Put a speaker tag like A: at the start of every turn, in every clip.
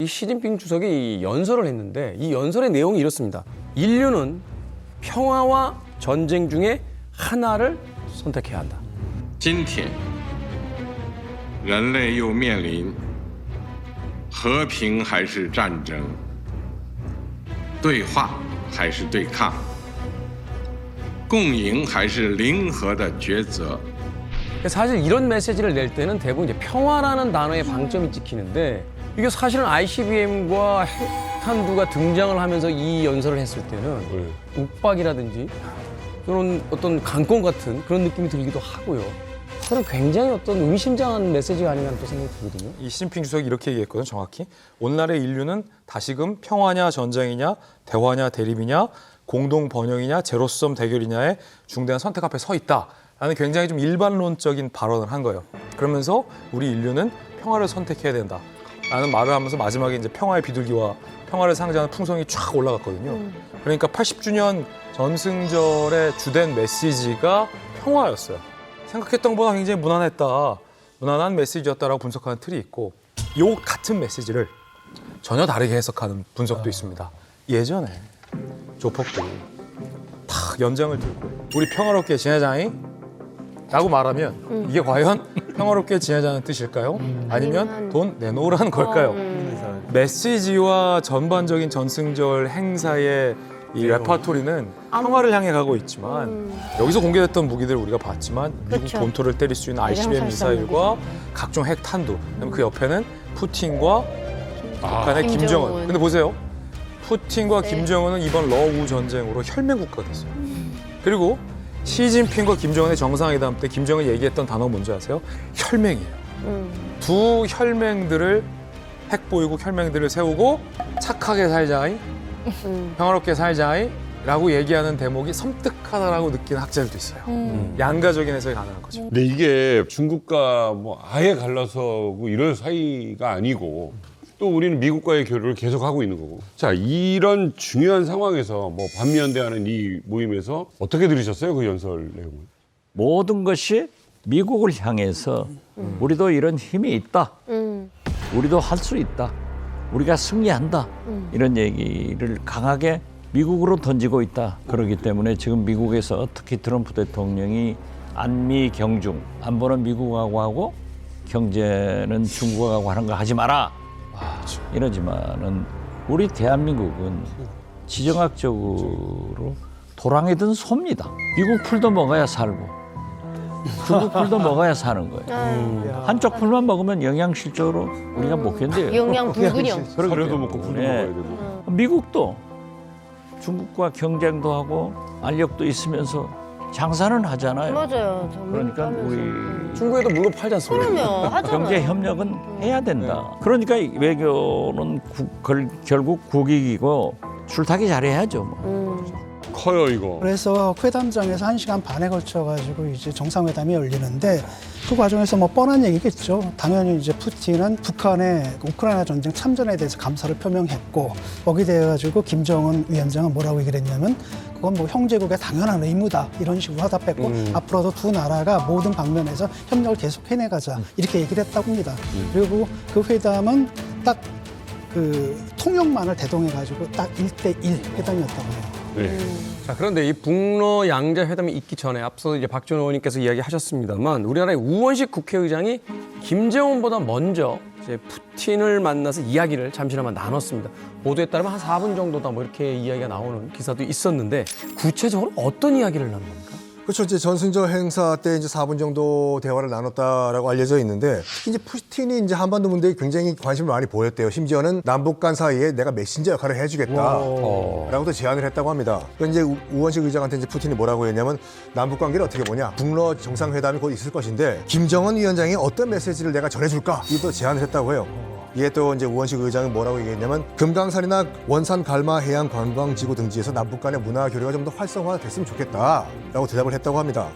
A: 이 시진핑 주석이 이 연설을 했는데 이 연설의 내용이 이렇습니다. 인류는 평화와 전쟁 중에 하나를 선택해야 한다.
B: 今天，人类又面临和平还是战争，对话还是对抗，共赢还是零和的抉择。
A: 사실 이런 메시지를 낼 때는 대부분 이제 평화라는 단어에 방점이 찍히는데 이게 사실은 ICBM과 핵탄두가 등장을 하면서 이 연설을 했을 때는 욱박이라든지 그런 어떤 강권 같은 그런 느낌이 들기도 하고요. 그런 굉장히 어떤 의심장한 메시지가 아닌가 또 생각이 들거든요.
C: 이 시진핑 주석이 이렇게 얘기했거든요. 정확히. 오늘날의 인류는 다시금 평화냐 전쟁이냐 대화냐 대립이냐 공동 번영이냐 제로섬 대결이냐의 중대한 선택 앞에 서 있다. 라는 굉장히 좀 일반론적인 발언을 한 거예요. 그러면서 우리 인류는 평화를 선택해야 된다. 라는 말을 하면서 마지막에 이제 평화의 비둘기와 평화를 상징하는 풍성이 쫙 올라갔거든요. 그러니까 80주년 전승절의 주된 메시지가 평화였어요. 생각했던 것보다 굉장히 무난했다. 무난한 메시지였다라고 분석하는 틀이 있고 요 같은 메시지를 전혀 다르게 해석하는 분석도 있습니다. 예전에 조폭들이 탁 연장을 들고 우리 평화롭게 지내자잉? 라고 말하면 이게 과연 평화롭게 지내자는 뜻일까요? 아니면 돈 내놓으라는 걸까요? 메시지와 전반적인 전승절 행사의 이 레파토리는 평화를 향해 가고 있지만 여기서 공개됐던 무기들 우리가 봤지만 미국
D: 그쵸.
C: 본토를 때릴 수 있는 ICBM 미사일과 각종 핵탄두 그다음에 그 옆에는 푸틴과 북한의 김정은. 근데 보세요. 푸틴과 김정은은 이번 러우 전쟁으로 혈맹국가가 됐어요. 그리고 시진핑과 김정은의 정상회담 때 김정은이 얘기했던 단어 뭔지 아세요? 혈맹이에요. 두 혈맹들을 핵보유국 혈맹들을 세우고 착하게 살자이, 평화롭게 살자이 라고 얘기하는 대목이 섬뜩하다라고 느끼는 학자들도 있어요. 양가적인 해석이 가능한 거죠.
E: 근데 이게 중국과 뭐 아예 갈라서고 이런 사이가 아니고 또 우리는 미국과의 교류를 계속하고 있는 거고. 자, 이런 중요한 상황에서 뭐 반미연대하는 이 모임에서 어떻게 들으셨어요? 그 연설 내용을?
F: 모든 것이 미국을 향해서 우리도 이런 힘이 있다. 우리도 할 수 있다. 우리가 승리한다. 이런 얘기를 강하게 미국으로 던지고 있다. 그렇기 때문에 지금 미국에서 특히 트럼프 대통령이 안미 경중, 안보는 미국하고 하고 경제는 중국하고 하는 거 하지 마라. 이러지만은 우리 대한민국은 지정학적으로 도랑에 든 소입니다. 미국 풀도 먹어야 살고 중국 풀도 먹어야 사는 거예요. 한쪽 풀만 먹으면 영양실조로 우리가 못 견뎌요.
D: 영양 불균형.
E: 사료도 먹고 풀도 먹어야 되고.
F: 미국도 중국과 경쟁도 하고 알력도 있으면서 장사는 하잖아요.
D: 맞아요.
F: 그러니까 우리
A: 중국에도 물론 팔지 않습니까?
D: 그러면 하잖아요.
F: 경제 협력은 해야 된다. 그러니까 이 외교는 결국 국익이고 줄타기 잘해야죠. 뭐.
E: 커요, 이거.
G: 그래서 회담장에서 1시간 반에 걸쳐가지고 이제 정상회담이 열리는데 그 과정에서 뭐 뻔한 얘기겠죠. 당연히 이제 푸틴은 북한의 우크라이나 전쟁 참전에 대해서 감사를 표명했고 거기에 대해 가지고 김정은 위원장은 뭐라고 얘기를 했냐면 그건 뭐 형제국의 당연한 의무다 이런 식으로 화답했고 앞으로도 두 나라가 모든 방면에서 협력을 계속 해내가자 이렇게 얘기를 했다고 합니다. 그리고 그 회담은 딱 그 통역만을 대동해가지고 딱 1대1 회담이었다고 해요.
E: 네.
A: 자, 그런데 이 북러 양자 회담이 있기 전에 앞서 이제 박지원 의원님께서 이야기하셨습니다만 우리나라의 우원식 국회의장이 김정은보다 먼저 이제 푸틴을 만나서 이야기를 잠시나마 나눴습니다. 보도에 따르면 한 4분 정도다 뭐 이렇게 이야기가 나오는 기사도 있었는데 구체적으로 어떤 이야기를 나눈 겁니까?
H: 그렇죠. 이제 전승절 행사 때 이제 4분 정도 대화를 나눴다라고 알려져 있는데 특히 이제 푸틴이 이제 한반도 문제에 굉장히 관심을 많이 보였대요. 심지어는 남북 간 사이에 내가 메신저 역할을 해주겠다라고도 제안을 했다고 합니다. 그러니까 이제 우원식 의장한테 이제 푸틴이 뭐라고 했냐면 남북 관계를 어떻게 보냐. 북러 정상회담이 곧 있을 것인데 김정은 위원장이 어떤 메시지를 내가 전해줄까? 이것도 제안을 했다고 해요. 이에 또 이제 우원식 의장은 뭐라고 얘기했냐면 금강산이나 원산 갈마 해양 관광지구 등지에서 남북 간의 문화 교류가 좀 더 활성화됐으면 좋겠다라고 대답을 했다고 합니다.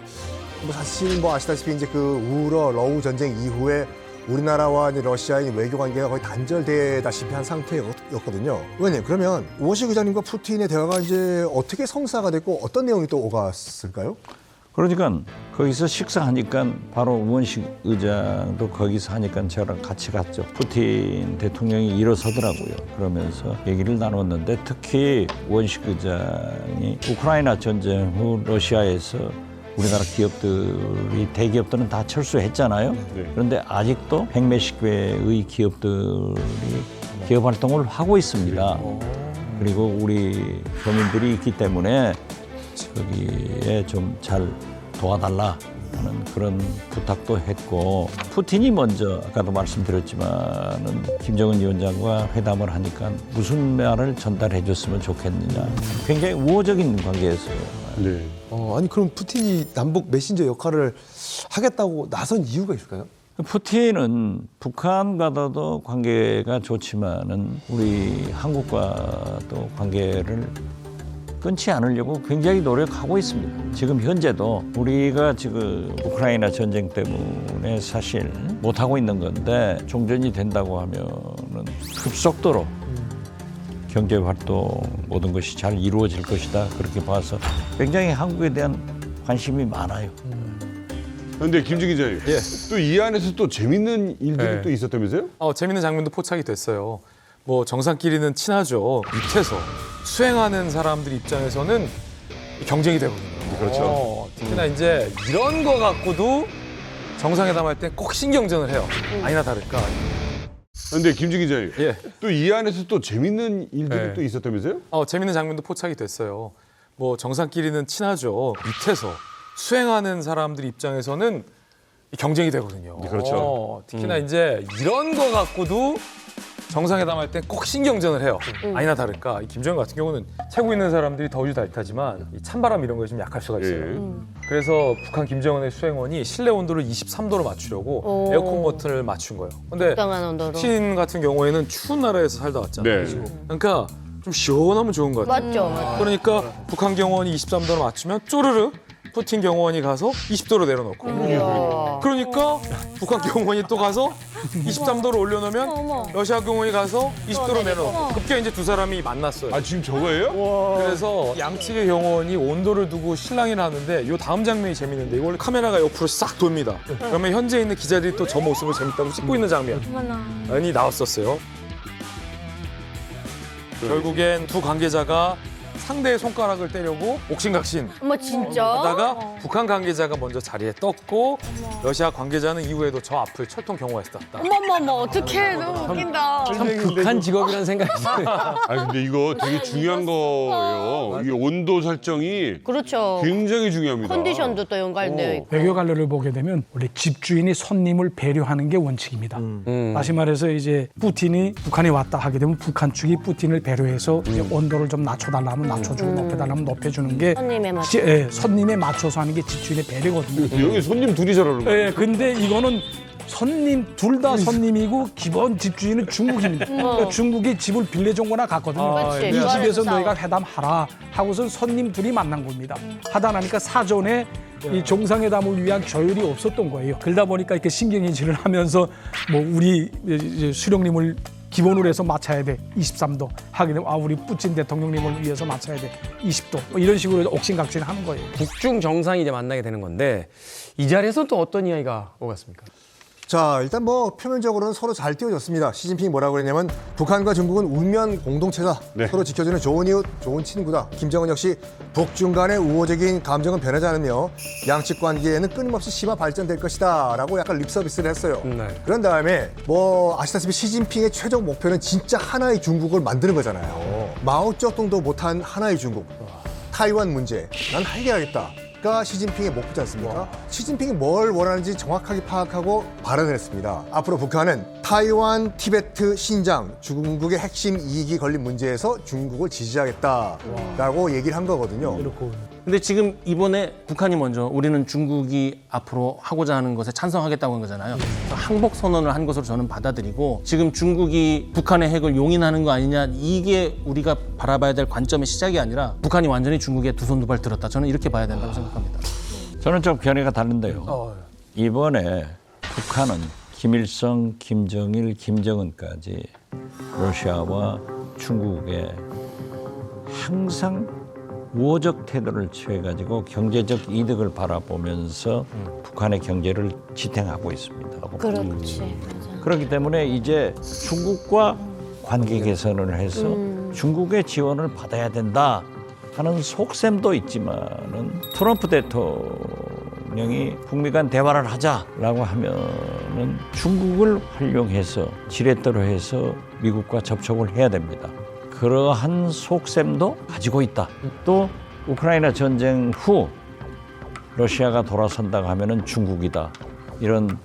H: 뭐 사실 뭐 아시다시피 이제 그 우러 러우 전쟁 이후에 우리나라와 이제 러시아의 외교 관계가 거의 단절되다시피 한 상태였거든요. 의원님, 그러면 우원식 의장님과 푸틴의 대화가 이제 어떻게 성사가 됐고 어떤 내용이 또 오갔을까요?
F: 그러니까 거기서 식사하니까 바로 우원식 의장도 거기서 하니까 저랑 같이 갔죠. 푸틴 대통령이 일어서더라고요. 그러면서 얘기를 나눴는데 특히 우원식 의장이 우크라이나 전쟁 후 러시아에서 우리나라 기업들이 대기업들은 다 철수했잖아요. 그런데 아직도 백몇십 개의 기업들이 기업 활동을 하고 있습니다. 그리고 우리 교민들이 있기 때문에 거기에 좀 잘 도와달라 하는 그런 부탁도 했고 푸틴이 먼저 아까도 말씀드렸지만은 김정은 위원장과 회담을 하니까 무슨 말을 전달해 줬으면 좋겠느냐 굉장히 우호적인 관계였어요.
E: 네.
H: 아니 그럼 푸틴이 남북 메신저 역할을 하겠다고 나선 이유가 있을까요?
F: 푸틴은 북한과도 관계가 좋지만은 우리 한국과도 관계를 끊지 않으려고 굉장히 노력하고 있습니다. 지금 현재도 우리가 지금 우크라이나 전쟁 때문에 사실 못하고 있는 건데 종전이 된다고 하면은 급속도로 경제 활동 모든 것이 잘 이루어질 것이다. 그렇게 봐서 굉장히 한국에 대한 관심이 많아요.
E: 그런데 김준 기자님, 또 이 안에서 또 재밌는 일들이
C: 네.
E: 또 있었다면서요?
C: 재밌는 장면도 포착이 됐어요. 뭐 정상끼리는 친하죠. 밑에서 수행하는 사람들 입장에서는 경쟁이 되거든요.
E: 그렇죠.
C: 특히나 이제 이런 거 갖고도 정상회담 할 때 꼭 신경전을 해요. 아니나 다를까.
E: 그런데 김준 기자님,
C: 예.
E: 또 이 안에서 또 재밌는 일들이
C: 네.
E: 또 있었다면서요?
C: 재밌는 장면도 포착이 됐어요. 뭐 정상끼리는 친하죠. 밑에서 수행하는 사람들 입장에서는 경쟁이 되거든요.
E: 그렇죠.
C: 특히나 이제 이런 거 갖고도 정상회담 할 때 꼭 신경전을 해요. 아니나 다를까. 이 김정은 같은 경우는 차고 있는 사람들이 더우달타지만 이 찬바람 이런 거에 좀 약할 수가 있어요. 그래서 북한 김정은의 수행원이 실내 온도를 23도로 맞추려고 에어컨 버튼을 맞춘 거예요. 근데
D: 적당한 온도로.
C: 푸틴 같은 경우에는 추운 나라에서 살다 왔잖아요.
E: 네.
C: 그러니까 좀 시원하면 좋은 것 같아요.
D: 맞죠, 맞죠.
C: 그러니까 북한 경호원이 23도로 맞추면 쪼르르 푸틴 경호원이 가서 20도로 내려놓고
D: 이야.
C: 그러니까 북한 경호원이 또 가서 23도로 올려놓으면 러시아 경호원이 가서 20도로 내려놓고 급기야 이제 두 사람이 만났어요.
E: 아 지금 저거예요?
C: 그래서 양측의 경호원이 온도를 두고 실랑이를 하는데 이 다음 장면이 재밌는데 이걸 카메라가 옆으로 싹 돕니다. 그러면 현재 있는 기자들이 또 저 모습을 재밌다고 찍고 있는 장면이 나왔었어요. 결국엔 두 관계자가 상대의 손가락을 때려고 옥신각신
D: 어머 진짜?
C: 하다가 북한 관계자가 먼저 자리에 떴고 러시아 관계자는 이후에도 저 앞을 철통 경호에서 땄다.
D: 어머머머 어떡해 너무 웃긴다.
A: 참 극한 직업이라는 생각이 들어요.
E: 아 근데 이거 되게 중요한 거예요. 이 온도 설정이
D: 그렇죠.
E: 굉장히 중요합니다.
D: 컨디션도 또 연관되어 있고.
I: 외교 관료를 보게 되면 원래 집주인이 손님을 배려하는 게 원칙입니다. 다시 말해서 이제 푸틴이 북한에 왔다 하게 되면 북한 측이 푸틴을 배려해서 이제 온도를 좀 낮춰달라면 낮춰주고 높여달라면 높여주는 게
D: 손님에 맞춰.
I: 손님에 맞춰서 하는 게 집주인의 배려거든요.
E: 여기 손님 둘이 저러는 거예요.
I: 근데 이거는 손님 둘 다 손님이고 기본 집주인은 중국입니다. 그러니까 중국이 집을 빌려준 거나 같거든요.
D: 그치,
I: 이
D: 그
I: 집에서
D: 안에서
I: 너희가 회담하라 하고선 손님 둘이 만난 겁니다. 하다 나니까 사전에 이 정상회담을 위한 조율이 없었던 거예요. 그러다 보니까 이렇게 신경질을 하면서 뭐 우리 이제 수령님을 기본으로 해서 맞춰야 돼 23도 하게 되면 우리 푸틴 대통령님을 위해서 맞춰야 돼 20도 뭐 이런 식으로 옥신각신 하는 거예요.
A: 북중 정상이 이제 만나게 되는 건데 이 자리에서 또 어떤 이야기가 오갔습니까?
H: 자, 일단 뭐 표면적으로는 서로 잘 띄워줬습니다. 시진핑이 뭐라고 그랬냐면 북한과 중국은 운명 공동체다.
E: 네.
H: 서로 지켜주는 좋은 이웃, 좋은 친구다. 김정은 역시 북중 간의 우호적인 감정은 변하지 않으며 양측 관계에는 끊임없이 심화 발전될 것이다. 라고 약간 립서비스를 했어요.
A: 네.
H: 그런 다음에 뭐 아시다시피 시진핑의 최종 목표는 진짜 하나의 중국을 만드는 거잖아요. 마오쩌둥도 못한 하나의 중국. 타이완 문제, 난 해결하겠다. 가 시진핑의 목표지 않습니까? 시진핑이 뭘 원하는지 정확하게 파악하고 발언을 했습니다. 앞으로 북한은 타이완, 티베트, 신장, 중국의 핵심 이익이 걸린 문제에서 중국을 지지하겠다라고 얘기를 한 거거든요.
J: 근데 지금 이번에 북한이 먼저 우리는 중국이 앞으로 하고자 하는 것에 찬성하겠다고 한 거잖아요. 그래서 항복 선언을 한 것으로 저는 받아들이고 지금 중국이 북한의 핵을 용인하는 거 아니냐 이게 우리가 바라봐야 될 관점의 시작이 아니라 북한이 완전히 중국에 두 손 두 발 들었다. 저는 이렇게 봐야 된다고 생각합니다.
F: 저는 좀 견해가 다른데요. 이번에 북한은 김일성, 김정일, 김정은까지 러시아와 중국에 항상 우호적 태도를 취해가지고 경제적 이득을 바라보면서 북한의 경제를 지탱하고 있습니다.
D: 그렇지. 맞아.
F: 그렇기 때문에 이제 중국과 관계 개선을 해서 중국의 지원을 받아야 된다 하는 속셈도 있지만은 트럼프 대통령이 북미 간 대화를 하자라고 하면은 중국을 활용해서 지렛대로 해서 미국과 접촉을 해야 됩니다. 그러한 속셈도 가지고 있다. 또 우크라이나 전쟁 후 러시아가 돌아선다고 하면은 중국이다. 이런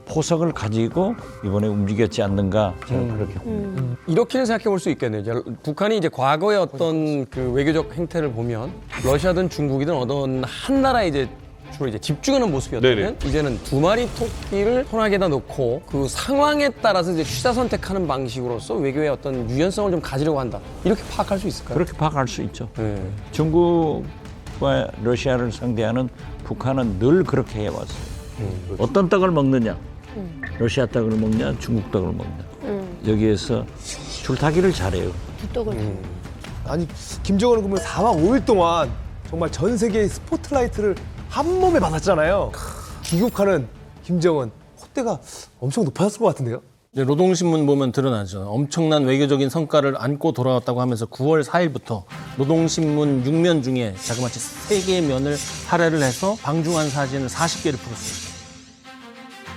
F: 포석을 가지고 이번에 움직였지 않는가 저는 그렇게 봅니다.
A: 이렇게는 생각해 볼 수 있겠네요. 이제 북한이 이제 과거의 어떤 그 외교적 행태를 보면 러시아든 중국이든 어떤 한 나라에 이제 주로 이제 집중하는 모습이었다면
E: 네네.
A: 이제는 두 마리 토끼를 손아귀에다 놓고 그 상황에 따라서 이제 취사 선택하는 방식으로서 외교의 어떤 유연성을 좀 가지려고 한다. 이렇게 파악할 수 있을까요?
F: 그렇게 파악할 수 있죠.
A: 네.
F: 중국과 러시아를 상대하는 북한은 늘 그렇게 해왔어요. 어떤 떡을 먹느냐? 러시아 떡을 먹냐? 중국 떡을 먹냐? 여기에서 줄타기를 잘해요.
D: 부떡을.
K: 아니 김정은은 그러면 4박 5일 동안 정말 전 세계의 스포트라이트를 한 몸에 받았잖아요. 귀국하는 김정은 콧대가 엄청 높아졌을 것 같은데요.
J: 이제 노동신문 보면 드러나죠. 엄청난 외교적인 성과를 안고 돌아왔다고 하면서 9월 4일부터 노동신문 6면 중에 자그마치 3개의 면을 할애를 해서 방중한 사진을 40개를 풀었습니다.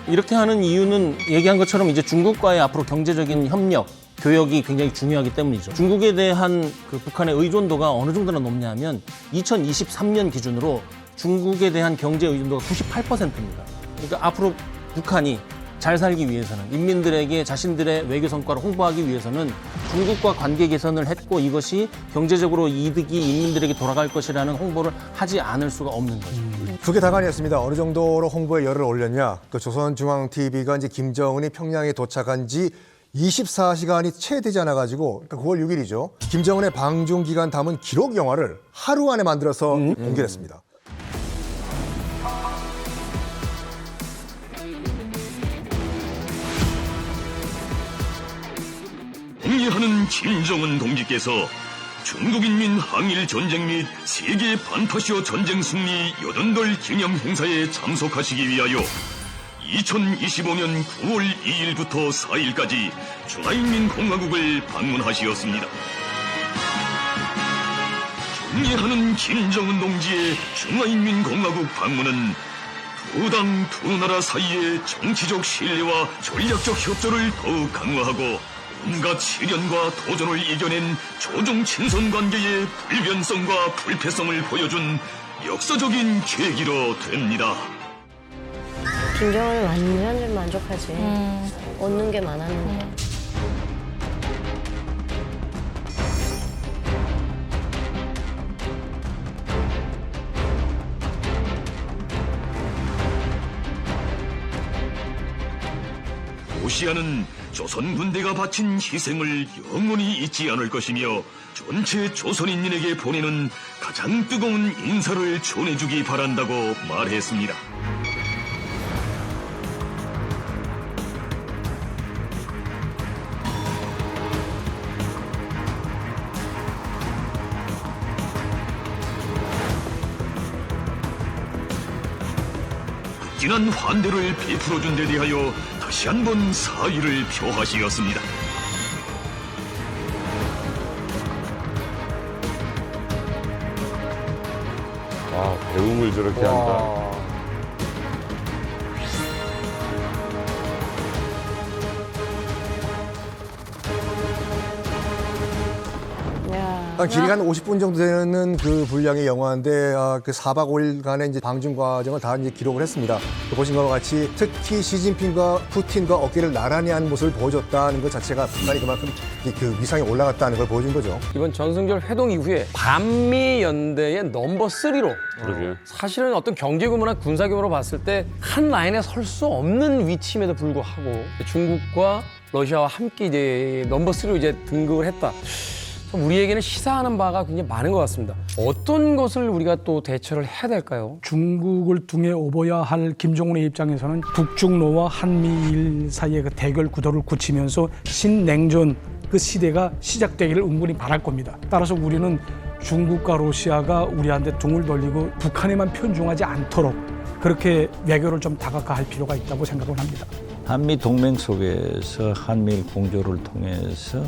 J: 이렇게 하는 이유는 얘기한 것처럼 이제 중국과의 앞으로 경제적인 협력, 교역이 굉장히 중요하기 때문이죠. 중국에 대한 그 북한의 의존도가 어느 정도나 높냐 하면 2023년 기준으로 중국에 대한 경제 의존도가 98%입니다. 그러니까 앞으로 북한이 잘 살기 위해서는 인민들에게 자신들의 외교 성과를 홍보하기 위해서는 중국과 관계 개선을 했고 이것이 경제적으로 이득이 인민들에게 돌아갈 것이라는 홍보를 하지 않을 수가 없는 거죠.
H: 그게 다가 아니었습니다. 어느 정도로 홍보에 열을 올렸냐. 그 조선중앙TV가 이제 김정은이 평양에 도착한 지 24시간이 채 되지 않아가지고 그러니까 9월 6일이죠. 김정은의 방중 기간 담은 기록 영화를 하루 안에 만들어서 공개를 했습니다.
L: 동의하는 김정은 동지께서 중국인민 항일 전쟁 및 세계 반타시오 전쟁 승리 80돌 기념 행사에 참석하시기 위하여 2025년 9월 2일부터 4일까지 중화인민공화국을 방문하시었습니다. 경례하는 김정은 동지의 중화인민공화국 방문은 두 당 두 나라 사이의 정치적 신뢰와 전략적 협조를 더욱 강화하고 온갖 시련과 도전을 이겨낸 조정 친선 관계의 불변성과 불패성을 보여준 역사적인 계기로 됩니다.
D: 김정은이 완전 만족하지. 얻는 게 많았는데.
L: 러시아는 조선 군대가 바친 희생을 영원히 잊지 않을 것이며 전체 조선인민에게 보내는 가장 뜨거운 인사를 전해주기 바란다고 말했습니다. 극진한 환대를 베풀어준 데 대하여 다시 한번 사의를 표하시었습니다.
E: 아, 배움을 저렇게 한다.
H: 길이가 한 50분 정도 되는 그 분량의 영화인데 그 4박 5일간의 이제 방중 과정을 다 이제 기록을 했습니다. 보신 것과 같이 특히 시진핑과 푸틴과 어깨를 나란히 한 모습을 보여줬다는 것 자체가 북한이 그만큼 그 위상이 올라갔다는 걸 보여준 거죠.
A: 이번 전승절 회동 이후에 반미 연대의 넘버 3로
E: 그러게요.
A: 사실은 어떤 경제 규모나 군사 규모로 봤을 때 한 라인에 설 수 없는 위치임에도 불구하고 중국과 러시아와 함께 이제 넘버 3로 이제 등극을 했다. 우리에게는 시사하는 바가 굉장히 많은 것 같습니다. 어떤 것을 우리가 또 대처를 해야 될까요?
I: 중국을 등에 업어야 할 김정은의 입장에서는 북중로와 한미일 사이의 그 대결 구도를 굳히면서 신냉전 그 시대가 시작되기를 은근히 바랄 겁니다. 따라서 우리는 중국과 러시아가 우리한테 등을 돌리고 북한에만 편중하지 않도록 그렇게 외교를 좀 다각화할 필요가 있다고 생각을 합니다.
F: 한미 동맹 속에서 한미일 공조를 통해서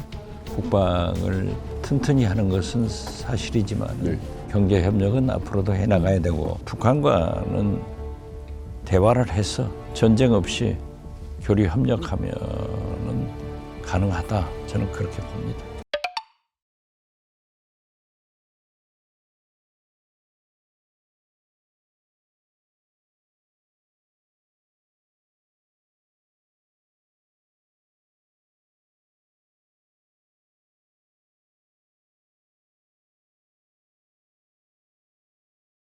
F: 국방을 튼튼히 하는 것은 사실이지만 경제 협력은 앞으로도 해나가야 되고 북한과는 대화를 해서 전쟁 없이 교류 협력하면은 가능하다. 저는 그렇게 봅니다.